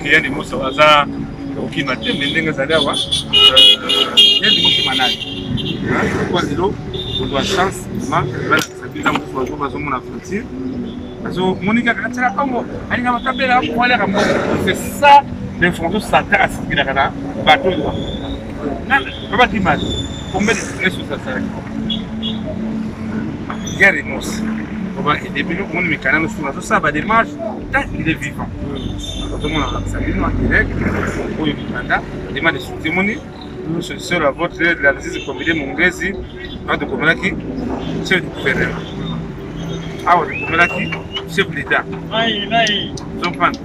que Yann Demos aza okima te mais ndenge ezali awa Yann Demos malade kwa lelo ozwa chance balakisa biso mosusu bazomona frontiere monika katia kongo alinga makabela akwalaka moko c'est ça l'information sata asikilaka na bato oyo baba dimadi combien de stress ça sert Yann Demos et depuis on me canal sur tout ça va démarche tant il est vivant tout le monde a ça lui en direct au Uganda demande de soutien sur la votre la visite combinée mongezi de Komelaki chef du gouvernement ah ouais Komelaki chef d'état donc prendre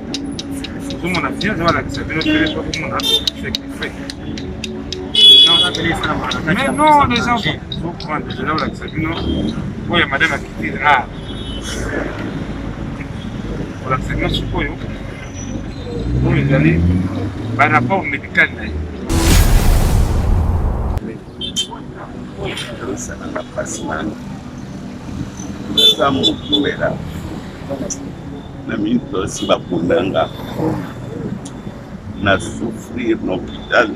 tout le monde a bien voilà que ça veut dire que tout le monde a fait mais non les gens vont prendre déjà là que ça veut dire oui madame a quitté ah voilà c'est bien ce point pour les aller par rapport médical ça n'a pas passé ça m'a là na minto si ba kundanga na souffrir dans l'hôpital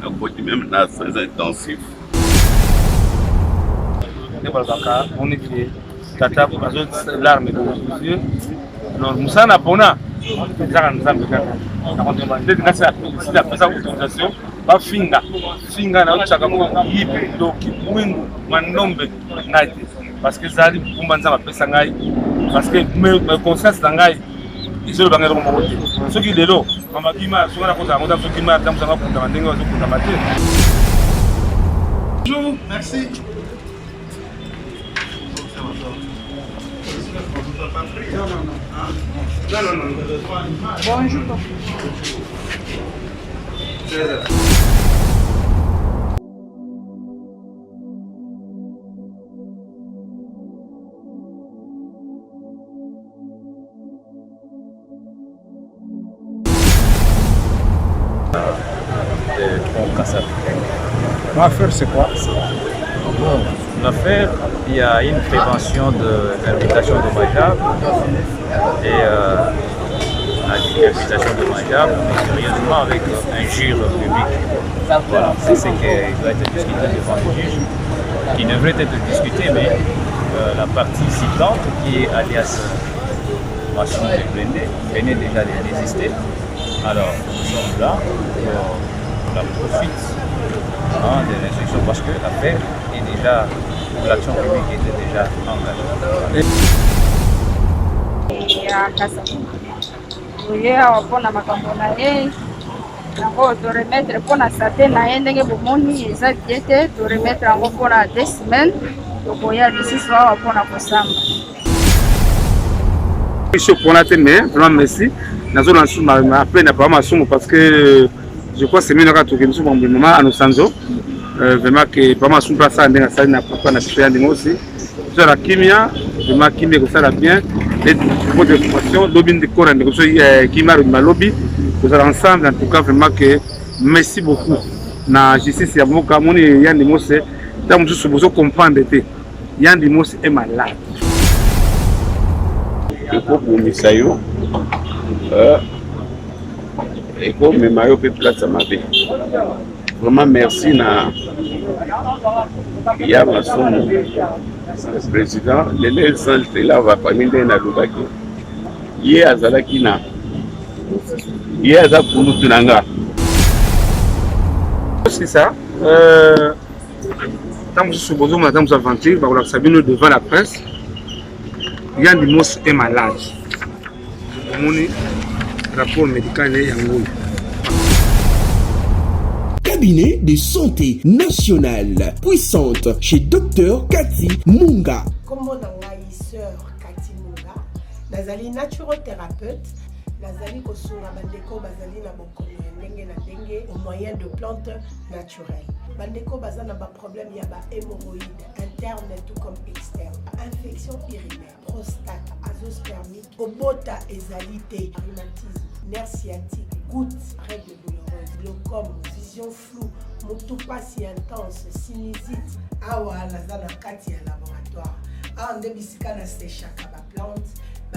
na côté même na soins intensifs on est que tata l'arme de nos yeux alors musana pona zaka nzambe kaka na kontemande na sa la pesa autorisation ba finga na uchaka mo yipe doki mwingu manombe naite parce que zali kumba nzamba pesa ngai parce que me conscience ngai izolo bangelo mo mote soki lelo mama kima sokana ko za ngota soki ma tamu sanga kunda ndenge wazo kunda mate bonjour merci non. Bonjour. L'affaire, c'est quoi? Bon, l'affaire, il y a une prévention de l'invitation dommageable et la décapitation dommageable, mais sérieusement avec injure publique. Voilà, c'est ce qui doit être discuté devant le juge, qui devrait être discuté, mais la partie citante, qui est alias machine de blindé, venait déjà de résister. Alors, nous sommes là pour la poursuite de l'instruction parce que l'affaire est déjà, l'action publique était déjà engagée. Mpona makambo na ye yango toremettre mpona sate na ye ndenge bomoni eza die te toremettre yango mpona 2 semaines tokoya lisusu awa mpona kosamba iso mpona te mais vraiment merci nazona après na pas masumu parce que je crois c'est mieux quand tu es sur un moment à nos sanzo vraiment que pas masumu place à ndenge sali na papa na pia ndingo aussi sur la kimia vraiment kimia que ça va bien pour de formation lobby de corps de kimia de malobi vous allez ensemble en tout cas vraiment que merci beaucoup na justice ya moka moni Yann Demos tant vous supposez comprendre te Yann Demos est malade il faut pour misayo et comme mayo peut place à ma vie vraiment merci na ya masomo président le centre là va famille na lubaki ye azalaki na ye aza kulutu nanga c'est ça tant vous supposez madame vous aventure va vous savoir devant la presse Yann Demos est malade mon rapport médical est yango Cabinet de santé nationale puissante chez Dr Cathy Munga. Comment sœur Cathy Munga, nazali naturothérapeute, nazali kosunga bandeko bazali na bokono ndenge na ndenge au moyen de plantes naturelles. Bandeko bazana ba problème ya ba hémorroïdes interne tout comme externe, infection urinaire, prostate, azoospermique, obota ezalité, rhumatisme, nerf sciatique, gouttes, règles douloureuses, glaucome, vision floue, motopathie intense, sinusite, awa nazana kati ya laboratoire. Ah, on débisika na séchaka ba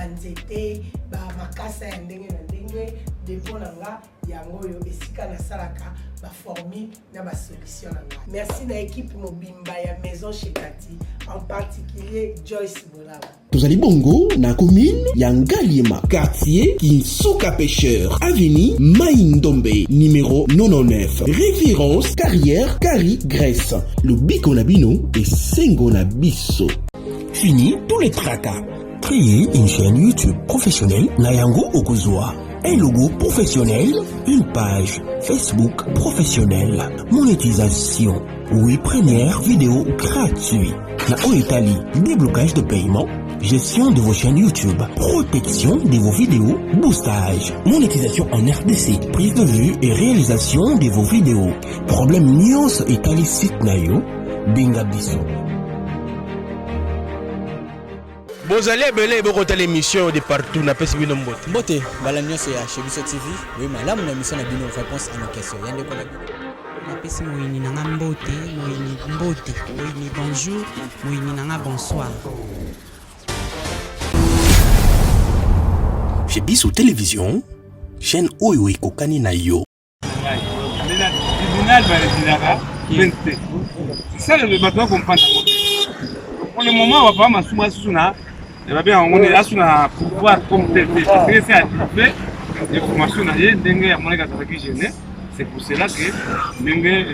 banzete bamakasa ya ndenge na ndenge depo na nga yango oyo esika nasalaka baformule na basolution na nga. Merci na équipe mobimba ya maison chez Kati, en particulier Joyce Bolaba. Tozali bongo na commune ya Ngaliema, quartier Kinsuka Pêcheur, avenue Maïndombe, numéro 99. Référence carrière Kari Grèce. Le Biko Nabino et Sengo Nabiso. Fini tous les tracas. Créer une chaîne YouTube professionnelle Nayango Okozwa. Un logo professionnel, une page Facebook professionnelle, monétisation, oui, première vidéo gratuite. La Italie, déblocage de paiement, gestion de vos chaînes YouTube, protection de vos vidéos, boostage, monétisation en RDC, prise de vue et réalisation de vos vidéos. Problème Nios Italie site Nayo, Bingabiso. Bozali ebele bokota l'émission de partout na pesi bino mbote. Mbote bala nyonso ya chez Biso TV. Oui, malamu na mission na bino réponse à nos questions. Yande ko na pesi moyini nanga mbote, moyini mbote, moyini bonjour, moyini nanga bonsoir. Chez Biso Télévision, chaîne oyo ekokani na yo. C'est ça le bateau qu'on prend. Pour le moment, on va pas m'assumer sous na. Il va bien, on est là sur la pouvoir compléter. Parce que c'est activé, l'information n'a rien, dengue à mon égard qui gêne. C'est pour cela que dengue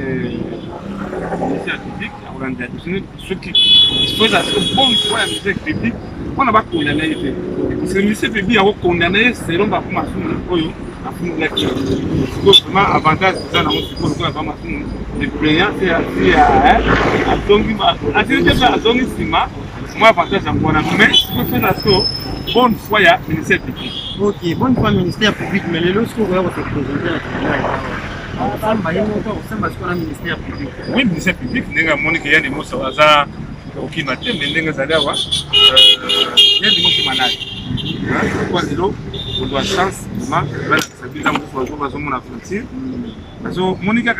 ministère public, ceux qui disposent à ce bon point à ministère public, on n'a pas condamné. Parce que le ministère public a condamné selon la formation à fond de lecture. C'est vraiment avantage de ça dans notre support de la formation de plaignant, c'est à moi, avantage à moi, mais je peux faire la chose, bonne foi, il y a ministère public. Ok, bonne foi, ministère public, mais les lots, ce qu'on va se présenter à la ministère public. Oui, ministère public, il y a des gens qui ont des mots sur le hasard, qui ont des mots il y a des mots qui managent. Pourquoi les lots, on doit chance, vraiment, ça veut dire que nous avons la frontière. Parce que Monica,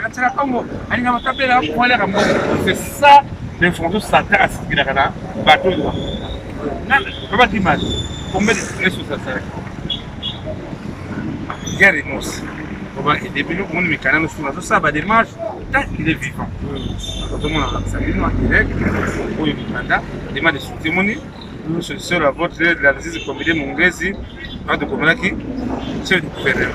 c'est ça. L'information s'attend à ce qu'il y a un bateau. Non, je ne peux pas dire combien de stress ça s'arrête. Il y a des mouches. Et depuis nous, on est mécanisme sur la ça va démarche tant qu'il est vivant. Quand on a ça, il est direct, ou il est demande de soutien. Nous sommes à votre de la visite combinée Mongezi, de Komelaki, chef du gouvernement.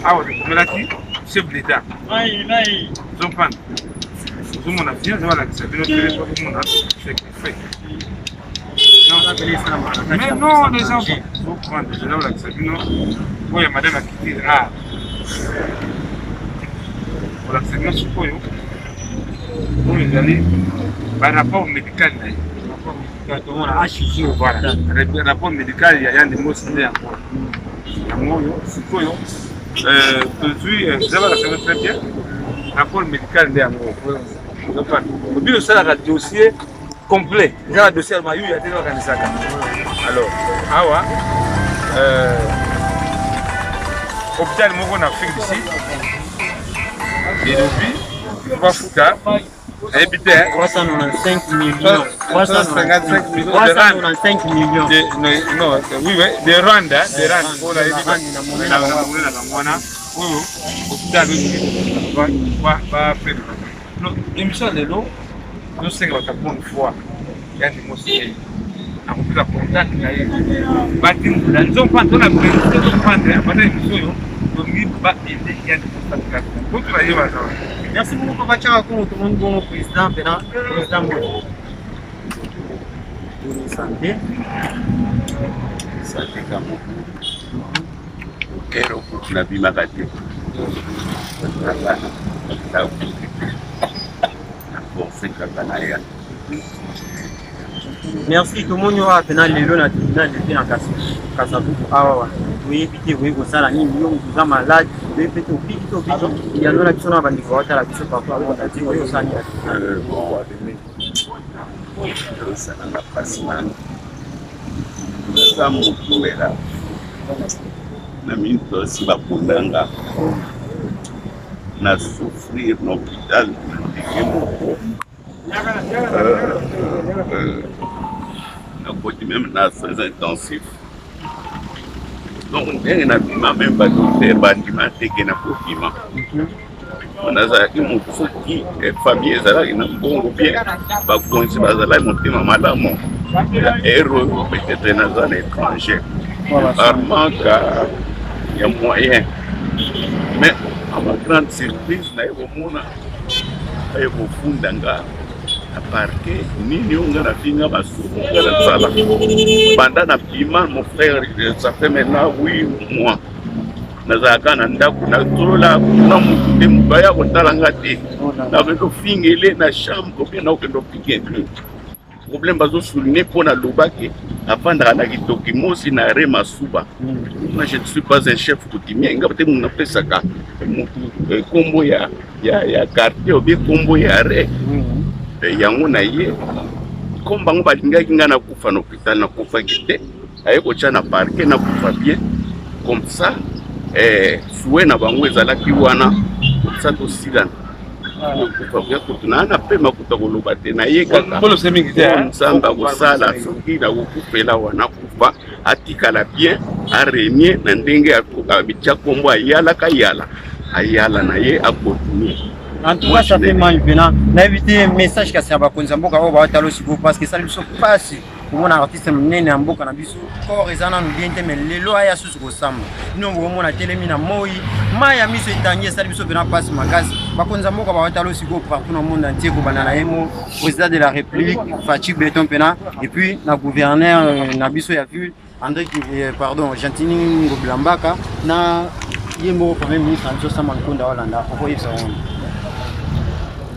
Ah, de Komelaki, chef de l'État. Ils ont pas. Tout le monde a bien, ça va la tout le monde a fait. Mais non, les gens vont prendre déjà là, oui, madame a quitté rare. Pour l'accident, je suppose, pour les aller, par rapport médical, voilà, rapport médical, il y a des mots similaires encore. Il y a des mots, aujourd'hui, ça va la faire très bien. Rapport médical, il y a des mots. Au but de ça, il y a un dossier complet. Il y a un dossier il y a des organisations. Alors, hôpital Mogo en Afrique d'ici, et depuis, 3 Fouta, 395 millions. 355 millions. 395 millions. Oui, de Rwanda, pour la l'émission de l'eau, nous sommes à la bonne foi. Il y a des mosquées. On peut la contact. Nous sommes pas dans la présidence, nous sommes pas dans la émission. Nous sommes pas aider. Il y a des contact. Merci beaucoup, Papa Tcharakou. Tout le monde bon président, président Moïse. Santé. Santé kamo. Kero kuna bima kati. Merci tout le monde aura tenu les lots national de en Kasavu. Ah oui, éviter oui comme ça la nuit nous sommes malades, mais peut-être au pic il y a là qui sont avant de voir la vie partout on a dit oui ça ça n'a pas si mal. Ça m'ouvre là. Na mimi si ba kundanga. Na souffrir no hôpital na côté même très intensif. Donc, on a même pas de bâtiment qui n'a pas on a ça qui mon qui famille ça qui n'a bon bien pas conçu ça là mon tema malamu héros peut-être dans un étranger par manque il y a moyen mais à ma grande surprise na yo mona ay ko fundanga à parquet nini on a finga basuku la sala pendant na piment mon frère ça fait maintenant 8 mois nazaka na ndako na tolola na mutu mbaya kotalanga te na vendo fingele na chambre bien na okendo piquer problème bazo souligner pour na lobaki apandra na kitoki mosi na rema suba moi je ne suis pas un chef coutumier ngapete mun napesaka mutu kombo ya quartier ou bien kombo ya re yango na ye komba ngo balingaki nga na kufa na hôpital na kufa kite ayeko cha na parquet na kufa bien comme ça souhait na bango ezalaki wana ça to silana kufa kutuna na pema kutakoloba te na ye kaka nsamba kosala soki na kokufela wana kufa atikala bien arenie na ndenge abitya kombo ayala na ye akontinue. En tout cas, ça fait mal. On a évité un message qui a servi à Konzamboka parce que ça ne se passe. Pour un artiste, on a un peu de corps et ça nous bien, mais les lois sont sur le sam. Nous avons la télémina moi, Maya mis sur Tangier, ça ne se passe ma gaz. Par contre, Konzamboka va être aussi partout dans le monde entier, pour Bananaemo, président de la République, Fatih Beton Pena, et puis le gouverneur Nabiso a vu André, pardon, Gentini Ngoblambaka, na Yemo, premier ministre Anjo Samankonda Hollanda, pour y faire.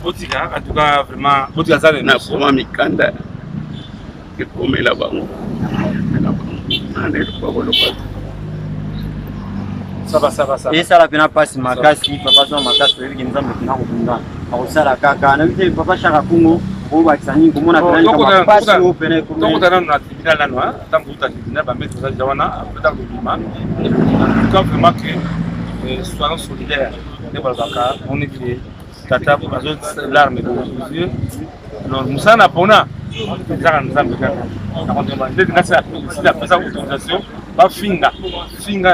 Botika, en tout cas, vraiment, Botika ça na koma mikanda ke komela bango ane kwa kolopa ça va et ça la pena passe makasi papa so makasi to yiki nzambe tuna kubunda akusala kaka na vite papa shaka kungo ko batsani ko mona pena kama passe au pena ko donc on a na tribunal là noa tant que ta tribunal ba mettre ça jawana peut-être de bima quand vraiment que soyons solidaires de balbaka on est que tata pour l'arme de nos yeux alors Moussa n'a pas na ça nous a besoin on demande de nasa si la présence autorisation ba finga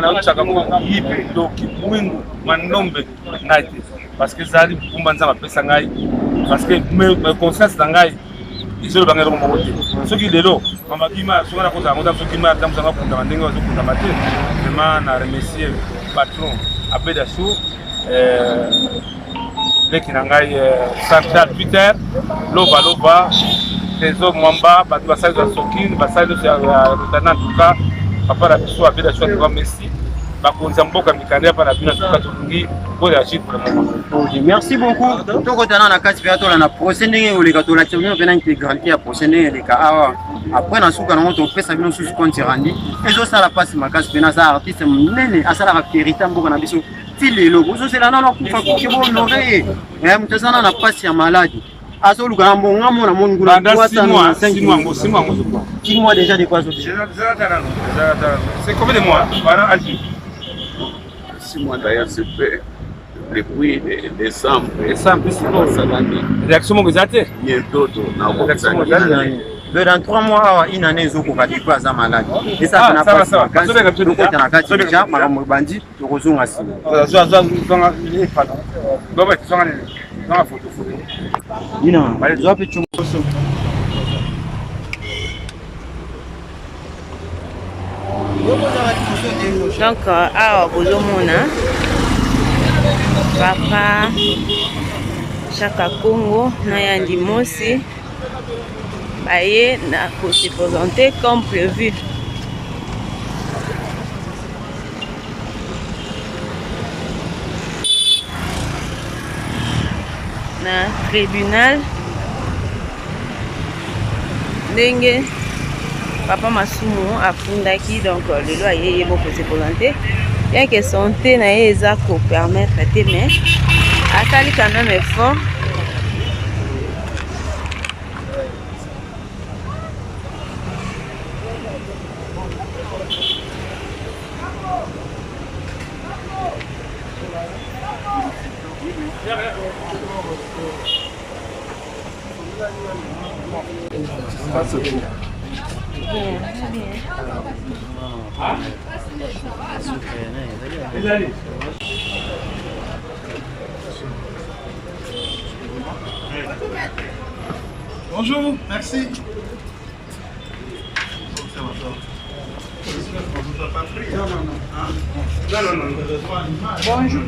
na chaka mo yipe donc mwingu manombe naite parce que ça dit kumbanza ba pesa ngai parce que me conscience ngai izolo bangelo mo mote soki lelo mama bima sokana ko za ngoda soki ma tamza ngakunda mandenge wazo kunda mate vraiment na remercier patron Abeda Chou qui nangai central Twitter loba Tezo Mwamba batu basali za Sokine basali ya Rutana tuka papa la biso Abeda Chou kwa Messi bakonza mboka mikanda pa na bina tuka tungi pour réagir vraiment. Merci beaucoup. Toko tana na kati pia tola na procédé o le katola tshobino pena intégralité ya procédé le ka awa après na suka na moto pesa bino sous compte randi ezo sala passe makasi pena za artiste munene asala ka vérité mboka na biso tilelo bozo sela na kufa kukibo honoré mtazana na passe ya maladie aso luka mbonga mona mongula kwa 6 mois déjà de quoi c'est combien de mois pendant Alger 6 mois d'ailleurs c'est fait depuis décembre c'est bon ça va réaction mon gazette bientôt na dans 3 mois une année zoko kati kwa za maladi et ça na pas ça quand na kati déjà maramu bandi to kozonga si zonga pardon baba zonga na photo ina bale zope chumboso donc awa bozomona papa Chaka Congo na Yandi Mosi baye na se présenter comme prévu na tribunal ndenge papa Masumu afundaki donc le loi yeye boko se présenter bien que santé na ye eza ko permettre te mais asali quand même effort Bonjour, merci. Bonjour.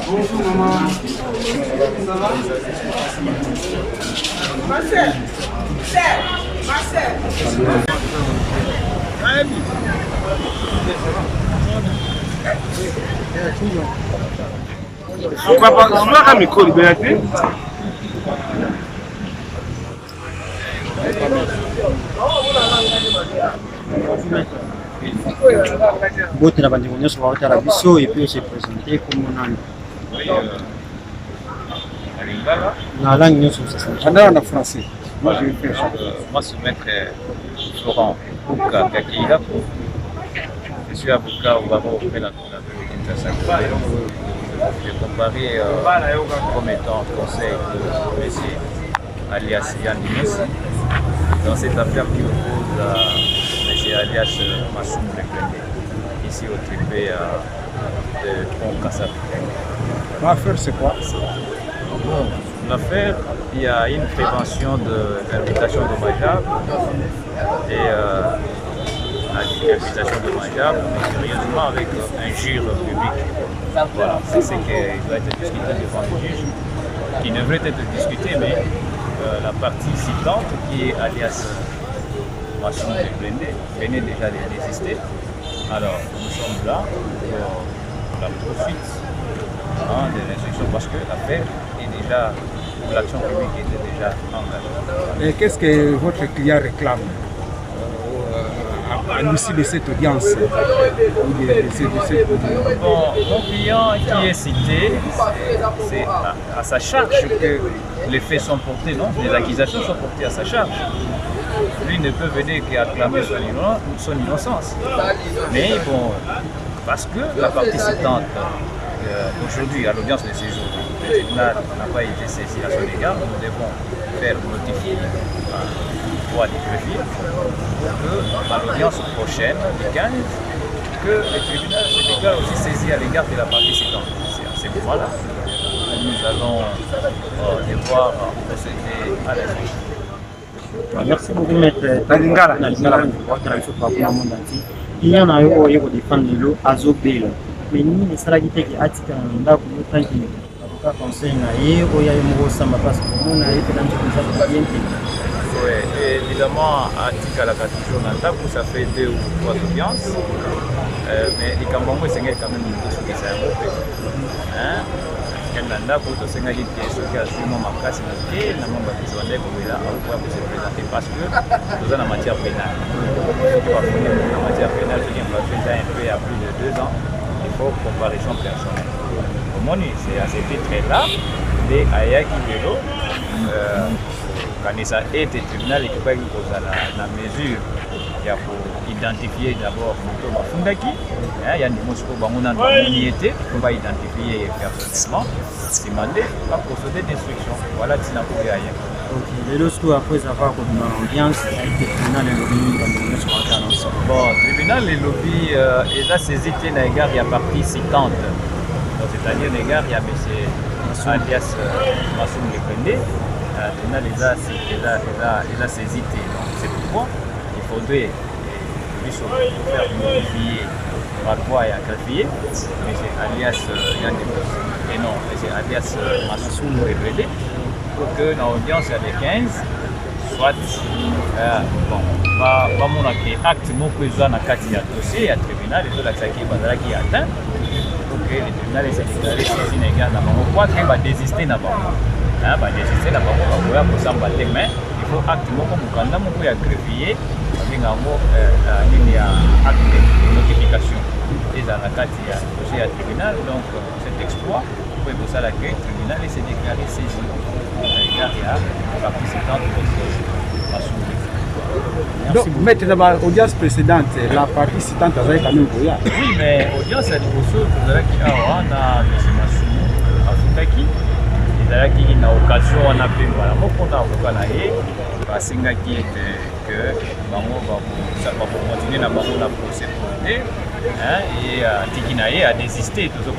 Bonjour maman. Ça va? Marcel. Marcel. Papa, micro liberté. Bote na bandeko nyonso baotala biso et puis se présenter comme nani na langue nyonso en français. Moi je vais faire moi c'est maître Florent Bouka Kakila. Je suis avocat au barreau auprès de la Kinshasa. J'ai comparé comme étant conseil de Messi alias Yann Messi dans cette affaire qui oppose à Messi alias Massoum Lekwende ici au TP de Pont Kassav. L'affaire c'est quoi? L'affaire, il y a une prévention de l'invitation dommageable et l'invitation dommageable, mais sérieusement avec injure publique. Voilà, c'est ce qui doit être discuté devant le juge, qui devrait être discuté, mais la partie citante, qui est alias Massoum Lekwende, venait déjà de désister. Alors, nous sommes là pour la poursuite de l'instruction parce que l'affaire est déjà, l'action publique était déjà engagée. Et qu'est-ce que votre client réclame l'issue de cette audience. Bon, mon client qui est cité, c'est à sa charge que les faits sont portés, non? Les accusations sont portées à sa charge. Lui ne peut venir qu'acclamer son innocence. Mais bon, parce que la partie citante, aujourd'hui, à l'audience de séjour, le tribunal n'a pas été saisi à son égard, nous devons faire notifier à droit des greffiers pour que, à l'audience prochaine, du 15, que le tribunal se déclare aussi saisi à l'égard de la partie citante. C'est à ce moment-là que nous allons devoir procéder à la suite. Merci beaucoup, maître. Il y en a eu au défendre l'eau à Zobel. Mais nous, les salariés qui attirent un mandat pour nous tranquille. Avocat conseil n'a eu au Yaïmo Samba parce que nous n'avons pas d'entretien bien. Oui, évidemment, à Tikalaka, toujours dans le temps, ça fait 2 ou 3 audiences. Mais les Cambongo, c'est quand même une question qui s'est regroupée. Pour que ce soit ma classe, nous avons besoin de se présenter parce que nous avons la matière pénale. La matière pénale, c'est un peu à plus de 2 ans. Il faut comparaison personnelle. Au moins, c'est à cet titre-là, des Ayaki Vélo, quand ça est le tribunal, il faut la mesure pour identifier d'abord Moto Fundaki. Il y a des mots qui on va identifier personnellement. C'est demandé à procéder d'instruction. Voilà, c'est n'a pas rien. Ok, les autres après avoir une audience avec le tribunal et le lobby. Bon, le tribunal et le lobby est saisi à l'égard de la partie citante. C'est-à-dire l'égard il y a M. alias Massoum Lekende. Le tribunal les a saisi. C'est pourquoi il faudrait faire notifier par voie et à greffier, M. alias Yann et non, M. alias Massoum Lekende, pour que l'audience à les 15 soit bon, pas mon acte non présent dans le cadre du dossier, il y a le tribunal, et tout là qui atteint, pour que le tribunal ait saisi les gars dans le quoi qu'il va désister dans le va désister dans le pour s'emballer, mais il faut acte non comme quand on a greffier, il y a un acte de notification. Et dans le cadre du dossier à tribunal, donc cet exploit, pour ça le tribunal s'est déclaré saisi à l'égard de la participante de la donc, maître, dans l'audience précédente, la participante avait quand même voyagé. Oui, mais l'audience a dit que on a M. Massoum Afutaki, il a une occasion, on a fait voilà, parce que ça va continuer à procéder et Tikinae a désisté tout ça.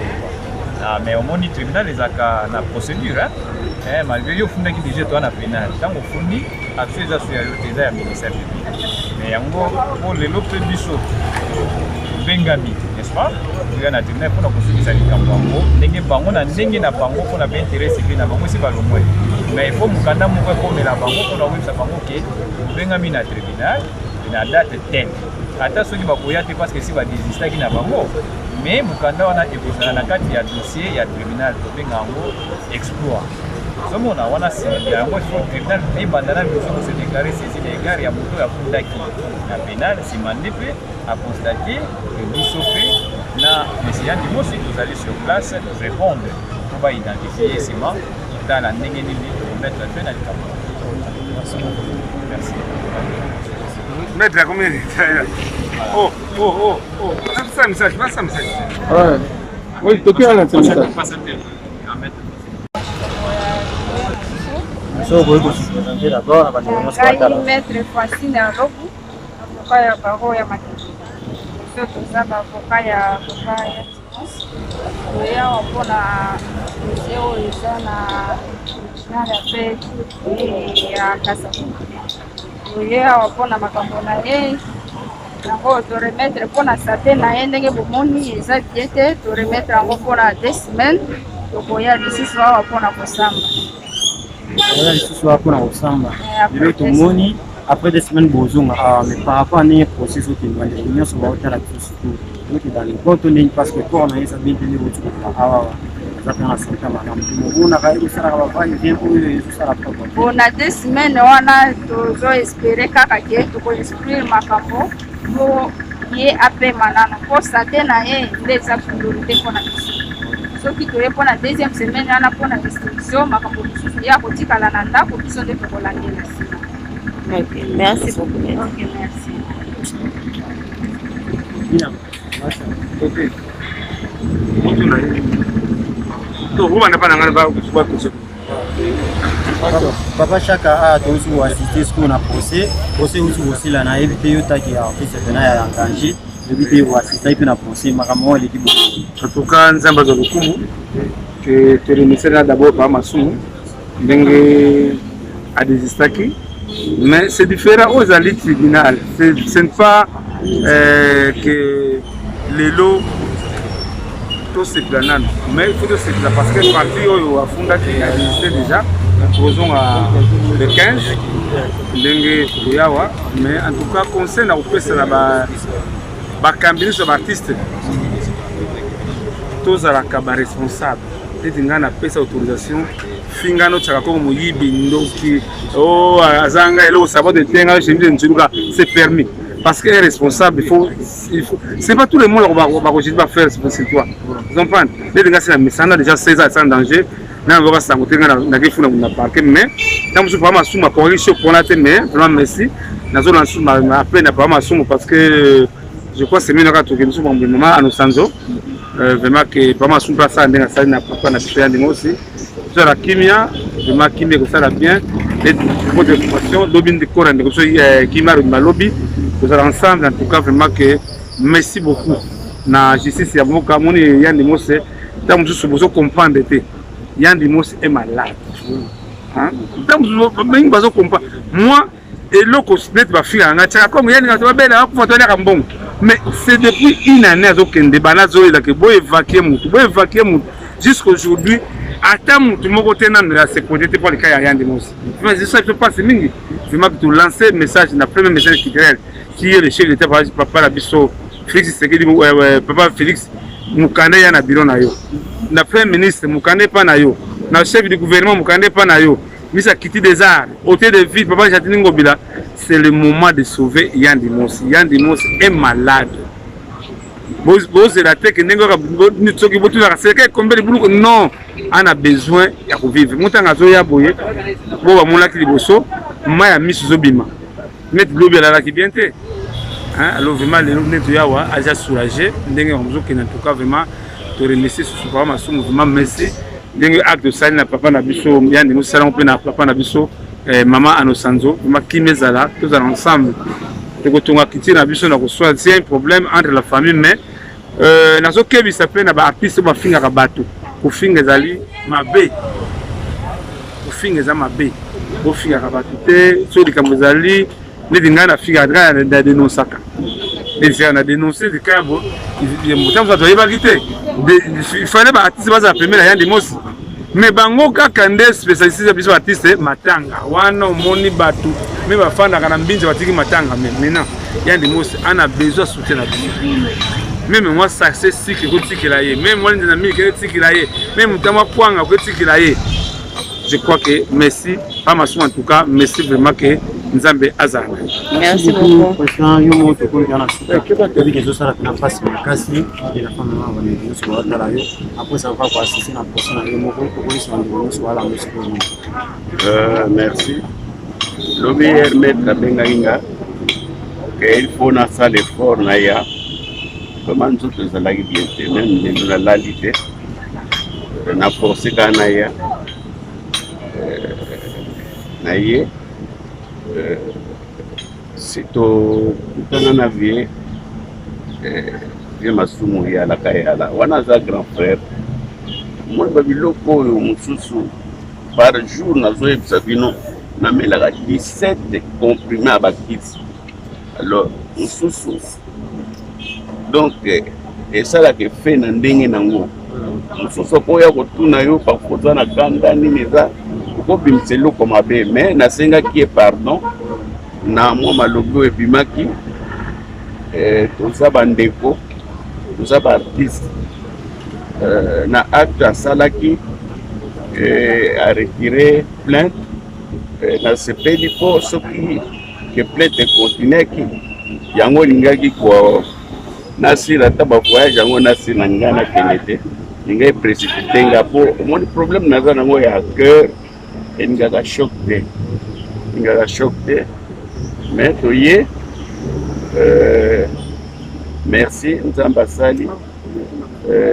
Mais au moins le tribunal les a la procédure malgré que funda qui déjà toi na pénal tant au fundi action za sur le ministère public mais pour les autres biso bengami n'est-ce pas il y a na tribunal pour construire ça likambo ndenge bango na ndenge na bango pour na bien intérêt c'est que na bango si ba lomwe mais il faut mukanda mukwe comme la bango pour na websa bango ke bengami na tribunal na date telle ata soki bakoya te parce que si ba désistaki na bango mais mukanda wana ekozala na kati ya dossier ya tribunal tobenga yango exploit somona wana si yango il tribunal ebandana biso se déclarer saisi l'égard ya moto ya fundaki na pénal simandi mpe a constaté que biso mpe na monsieur Yandi Mosi tozali sur place répondre pour ba identifier sima dans la ndenge nini mettre fin na likambo. Merci. Maître, à combien? Oh. Passe un message. Ouais. Oui, tu as un message. Maître Fasine Alobu, avocat ya baro ya Makindi. Sio tuzaba avocat ya oya wapona mzeo izana nala pe ya Kasavubu. Oya wapona makambo na ye. Nango to remettre pona sate na ye ndenge bomoni eza diete to remettre yango pona 2 semaines tokoya lisusu awa pona kosamba. Voilà, ce soir pour la Samba. Le Tomoni, après 2 semaines, Bozonga, mais par rapport à un processus qui va devenir sur la hauteur de la surtout. Donc, dans les contenus, parce que pour on a ça bien tenu au-dessus de la Hawa. Ça fait un certain madame. On a réussi à avoir une bien pour les ça la propre. On a 2 semaines, on a toujours espéré qu'à tu peux exprimer ma capo. po ye apema nano po sate na ye nde eza priorité mpona biso soki toye mpona deuxième semaine wana mpona restriction makambo mosusu ya kotikala na ndako biso nde tokolandela nsima. Ok, merci beaucoup. Ok, merci. Ok. Vous n'avez pas Papa chaka a tous assisté ce qu'on a posé aussi là na éviter yo taki ya office tena ya danger éviter ou assister puis na posé makamo l'équipe. En tout cas nzamba za lukumu que te remercier d'abord par Masumu ndenge a désistaki mais c'est différent aux alliés tribunal ce n'est pas que les lots tout c'est planant mais il faut que c'est parce que parti au fond qui a existé déjà posons à le 15 ndenge kuyawa mais en tout cas conseil na opesa na ba kambini sur artiste tous à la caba responsable et ngana pesa autorisation fingano chaka ko muyibi ndoki oh azanga elo sabot de tenga chez nzuka c'est permis parce que responsable il faut c'est pas tout le monde qui va faire c'est toi vous comprenez les gars c'est la mission déjà 16 ans sans danger na va ça côté na kifu na parquet mais tant que pas Masumu ma correction pour la mais vraiment merci na zone na appel na pas Masumu parce que je crois c'est mieux na to que nous sommes moment à nos sanzo vraiment que pas Masumu pas ça ndena ça na pas na pia ndimo aussi sur la kimia vraiment kimia que ça la bien les pour de formation lobby de corps de so kimia de lobby vous allez ensemble en tout cas vraiment que merci beaucoup na justice ya moka moni ya ndimo c'est tant que vous comprendre te Yann Dimos est malade. Hein? Moi, et l'autre, mais c'est depuis une année jusqu'aujourd'hui. Attends, tout le monde est la sécurité pour les cas de Yann Dimos. Mais c'est ça que je pense, c'est mingi. Je vais te lancer un message, le premier message qui est le chef de l'État, Papa Labisso, Félix, Papa Félix, Moukane Yana Biro Nayo. Na premier ministre Moukane pa na yo na chef du gouvernement Moukane pa na yo misa Kiti des arts hôtel de ville Papa Jatini Ngobila c'est le moment de sauver Yann Dimos. Yann Dimos est malade c'est la tête que n'engora ni tsoki botu la c'est combien de boulot non on a besoin ya vivre mutanga zo ya boye bo ba molaki liboso maya misu zobima mettre l'eau bien la qui bien te hein alors vraiment les neto yawa aja soulagé ndenge on qui en tout cas vraiment te remercier sur ce programme Masumu vraiment merci ndenge acte de sali na papa na biso Yann Dimos salon pe na papa na biso maman Anosanzo vraiment kimezala tous ensemble te kotonga kiti na biso na ko soit c'est un problème entre la famille mais nazo kebi s'appelle na ba artiste ba finga ka bato ko finga zali mabe ko finga za mabe ko finga ka bato te so di kamozali ne dinga na finga da dénoncaka et on a dénoncé des cas bon il fallait ba artiste baza premier la Yann Dimos mais bango kaka nde spécialiste biso artiste matanga wana moni batu mais ba fanda kana mbinje batiki matanga maintenant Yann Dimos ana besoin soutien na biso même moi ça c'est si que kotikela ye même moi ndina mi que tikela ye même mutama kwanga ko tikela ye je crois que merci pas Masumu en tout cas merci vraiment que Nzambe azana. Merci beaucoup. Merci. L'OBR maître Bengainga, il faut na ça l'effort naya. Comment nous autres allons bien, même de la lalité, na forcé naya, naye. C'est au Tananavier, vieux Masumu ya la Kayala, Wanaza grand frère. Moi, je suis par jour, je suis 17 comprimés à Bakis. Alors, je suis donc, et ça, là, que fait Nandeng et Nango. Je suis pour y avoir par photo na Kanda, Nimeza. Bimselo comme abe mais na senga qui est pardon na moi malogo et bimaki tout ça bandeko tout ça artiste na acte à salaki a retiré plainte na CP du poste qui plainte continue qui yango lingaki ko nasila ta ba voyage yango nasila ngana kenete lingai précipité nga po mon problème naza nango ya cœur et ngaka choc de mais toye merci nzamba sali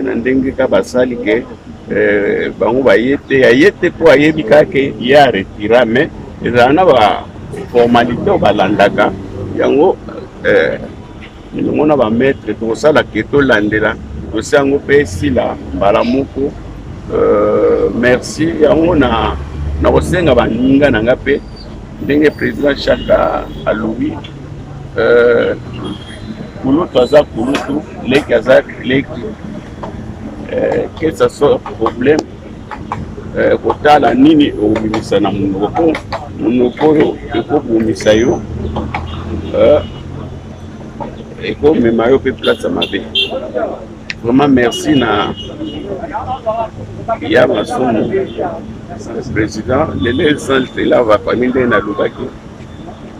na ndenge ka basali ke bango bayete po ayebi kake ya retira mais ezana ba formalité balandaka yango ngona ba maître to sala ke to landela to sango pe sila balamuko merci yango na kosenga baninga nanga pe ndenge président Chaka alobi kulutu aza kulutu leki aza leki que ça soit problème kotala nini obimisa na munoko oyo ekobumisa yo ekomema yo mpe place mabe. Vraiment merci na ya masumu président lelo esantre la bafamille nde nalobaki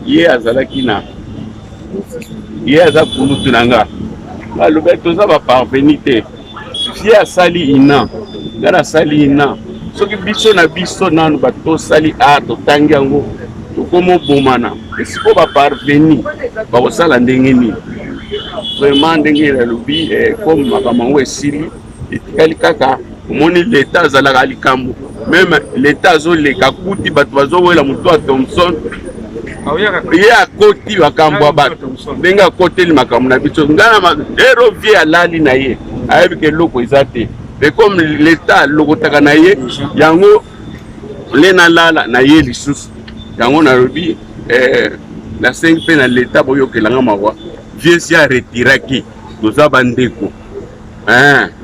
ye azalaki na ye aza kulutu na nga alobaki toza baparveni te ye asali ina nga nasali ina soki biso na biso nanu bato tosali totangi yango tokomobomana esiko baparveni bakosala ndenge nini vraiment ndenge nalobi comme makambo yango esili etikali kaka omoni leta azalaka likambo meme leta azoleka kuti bato bazowela moto ya Thomson ye akoti makambo ya bato ndenge akoteli makambo na biso ngana ero vie alali na ye ayebi ke eloko eza te mais comme leta alokotaka na ye yango le nalala na ye lisusu yango nalobi nasengi mpe na leta boyokelanga mawa vie si aretiraki toza bandeko.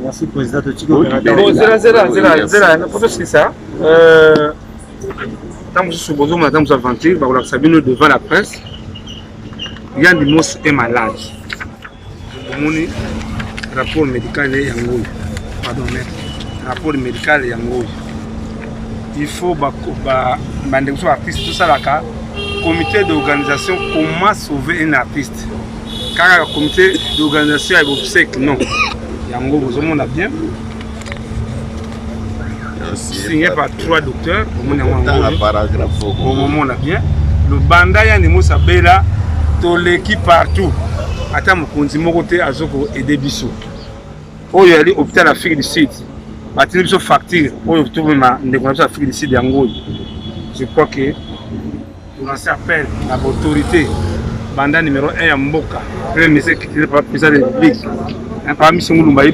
Merci président Totiko. Zera c'est ça. Tant que je suis besoin madame aventure par la Sabine devant la presse. Yann Dimos est malade. Mon rapport médical est yango. Pardon, rapport médical est yango. Il faut bandeko artiste tout ça là comité d'organisation comment sauver un artiste. Car le comité d'organisation est obsèque non. Yango, vous avez bien. Signé par 3 docteurs. Au moment on a bien. Le banda Yanimo Sabela, to l'équipe partout. Attends, mon continue côté Azoko et Debiso. Oh, il y a l'hôpital Afrique du Sud. Bâtir une facture. Oh, il y a l'Afrique du Sud Yango. Je crois que pour lancer appel à l'autorité. Banda numéro 1 à Mboka. Le monsieur qui est président de la République. Parmi ceux qui ont été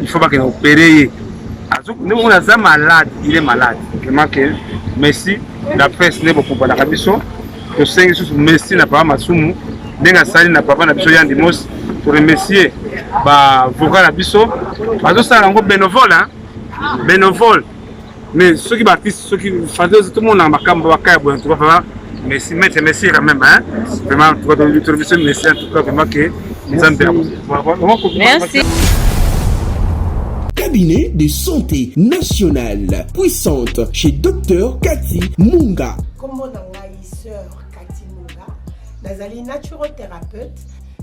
il faut pas qu'il opère. Nous sommes malades, il est malade. Merci, la presse n'est pas pour la cabine. Que 5 sous merci n'a pas Masumu. Denga Sali n'a pas na biso Yandimos pour remercier vocal la biso. Parce ça encore bénévole bénévole. Mais ceux qui bâtissent, ceux qui font tout le monde en makambo wakaya bon tu vois. Merci, merci quand même. Vraiment, merci en tout cas, vraiment que nous avons. Merci. Cabinet de santé nationale puissante chez Dr Cathy Munga. Comme on a sœur Cathy Munga, nazali naturothérapeute,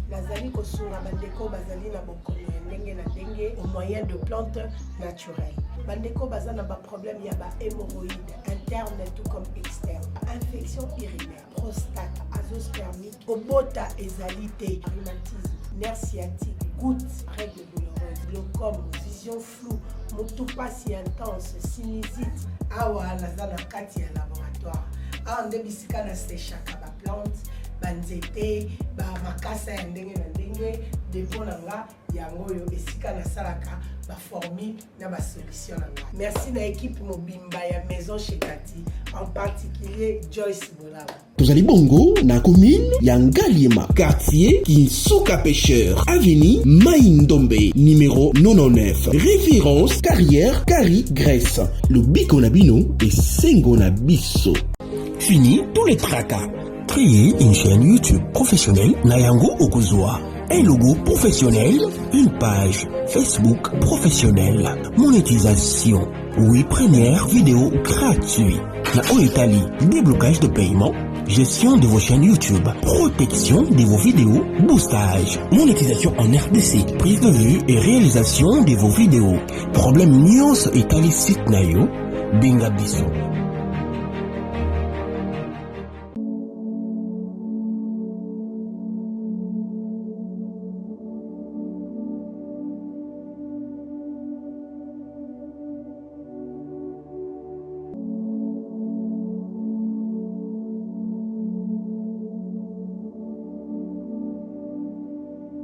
nazali kosunga bandeko bazali na bokono ndenge na ndenge au moyen de plantes naturelles. Bandeko bazana ba problème ya ba hémorroïdes interne tout comme externe, infection urinaire, prostate, azospermie, obota ezalité, rhumatisme, nerf sciatique, gouttes, règles douloureuses, glaucome, vision floue, motopathie intense, sinusite, awa nazana kati ya laboratoire. A ndebisika na sechaka ba plante, banzete, ba makasa ya ndenge na ndenge, depo nanga yango yo esika na salaka ba formule na ba solution nanga. Merci na équipe mobimba ya maison chez Cathy, en particulier Joyce Bolala. Tozali bongo na commune ya Ngaliema, quartier Kinsuka Pêcheur, avenue Maïndombe, numéro 99. Référence carrière Kari Grèce. Le Biko Nabino et Sengo Nabiso. Fini tous les tracas. Créer une chaîne YouTube professionnelle Nayango Okozwa. Un logo professionnel, une page Facebook professionnelle. Monétisation. Oui, première vidéo gratuite. La Italie, déblocage de paiement. gestion de vos chaînes YouTube, protection de vos vidéos, boostage, monétisation en RDC, prise de vue et réalisation de vos vidéos. Problème nyonso etali site na yo, benga biso.